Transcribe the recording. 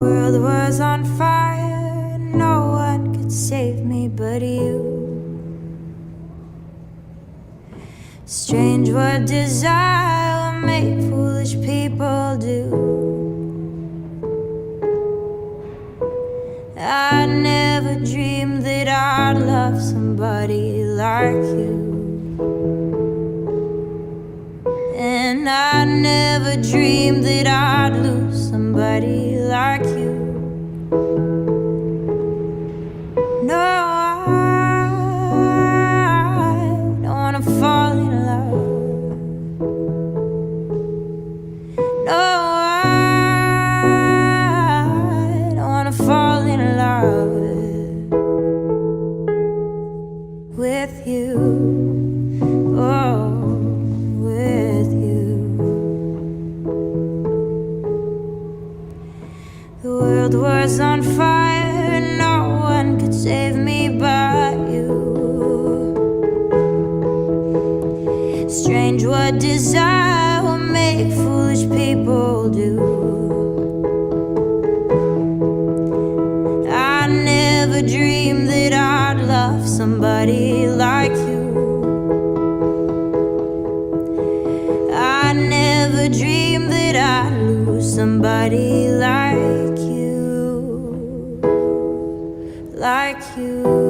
World was on fire, no one could save me but you. Strange what desire will make foolish people do. I never dreamed that I'd love somebody like you, and I never dreamed that I'd lose somebody like you. No, I don't wanna fall in love. No, I don't wanna fall in love with you. Oh, with you. The world was on fire, no one could save me but you. Strange what desire will make foolish people do. I never dreamed that I'd love somebody like you. I never dreamed that I'd lose somebody like you, like you.